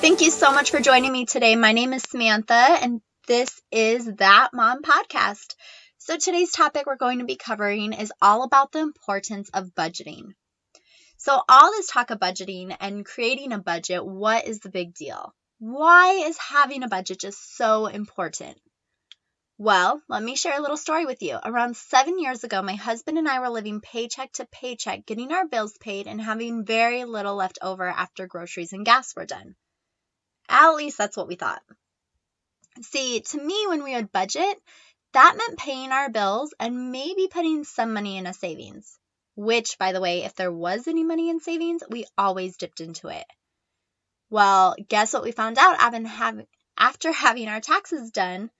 Thank you so much for joining me today. My name is Samantha, and this is That Mom Podcast. So today's topic we're going to be covering is all about the importance of budgeting. So all this talk of budgeting and creating a budget, what is the big deal? Why is having a budget just so important? Well, let me share a little story with you. Around 7 years ago, my husband and I were living paycheck to paycheck, getting our bills paid and having very little left over after groceries and gas were done. At least that's what we thought. See, to me, when we would budget, that meant paying our bills and maybe putting some money in a savings. Which, by the way, if there was any money in savings, we always dipped into it. Well, guess what we found out after having our taxes done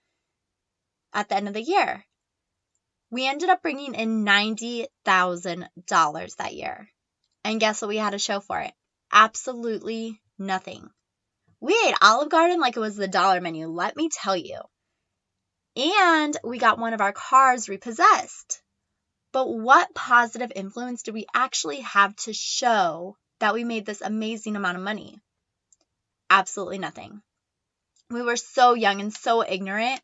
at the end of the year? We ended up bringing in $90,000 that year. And guess what we had to show for it? Absolutely nothing. We ate Olive Garden like it was the dollar menu, let me tell you. And we got one of our cars repossessed. But what positive influence did we actually have to show that we made this amazing amount of money? Absolutely nothing. We were so young and so ignorant.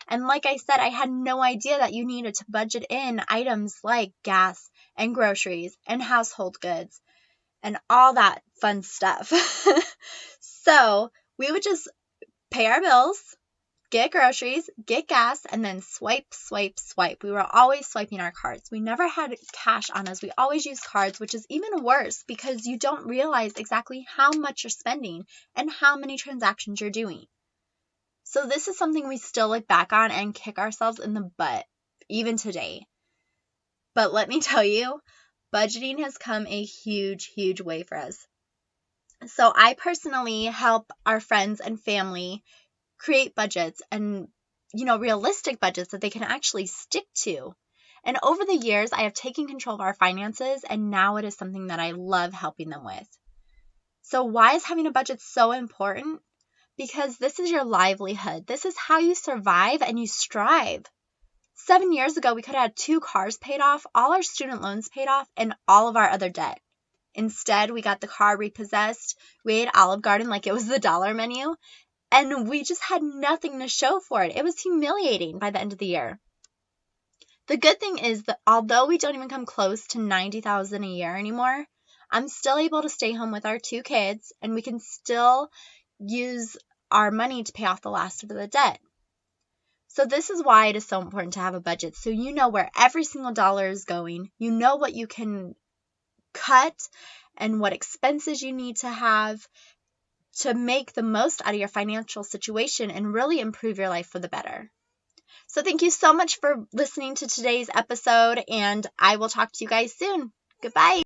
And like I said, I had no idea that you needed to budget in items like gas and groceries and household goods and all that fun stuff. So we would just pay our bills, get groceries, get gas, and then swipe, swipe, swipe. We were always swiping our cards. We never had cash on us. We always used cards, which is even worse because you don't realize exactly how much you're spending and how many transactions you're doing. So this is something we still look back on and kick ourselves in the butt, even today. But let me tell you, budgeting has come a huge, huge way for us. So I personally help our friends and family create budgets and, realistic budgets that they can actually stick to. And over the years, I have taken control of our finances, and now it is something that I love helping them with. So why is having a budget so important? Because this is your livelihood. This is how you survive and you strive. 7 years ago, we could have had 2 cars paid off, all our student loans paid off, and all of our other debt. Instead, we got the car repossessed, we ate Olive Garden like it was the dollar menu, and we just had nothing to show for it. It was humiliating by the end of the year. The good thing is that although we don't even come close to $90,000 a year anymore, I'm still able to stay home with our 2 kids, and we can still use our money to pay off the last of the debt. So this is why it is so important to have a budget, so you know where every single dollar is going. You know what you can cut and what expenses you need to have to make the most out of your financial situation and really improve your life for the better. So thank you so much for listening to today's episode, and I will talk to you guys soon. Goodbye.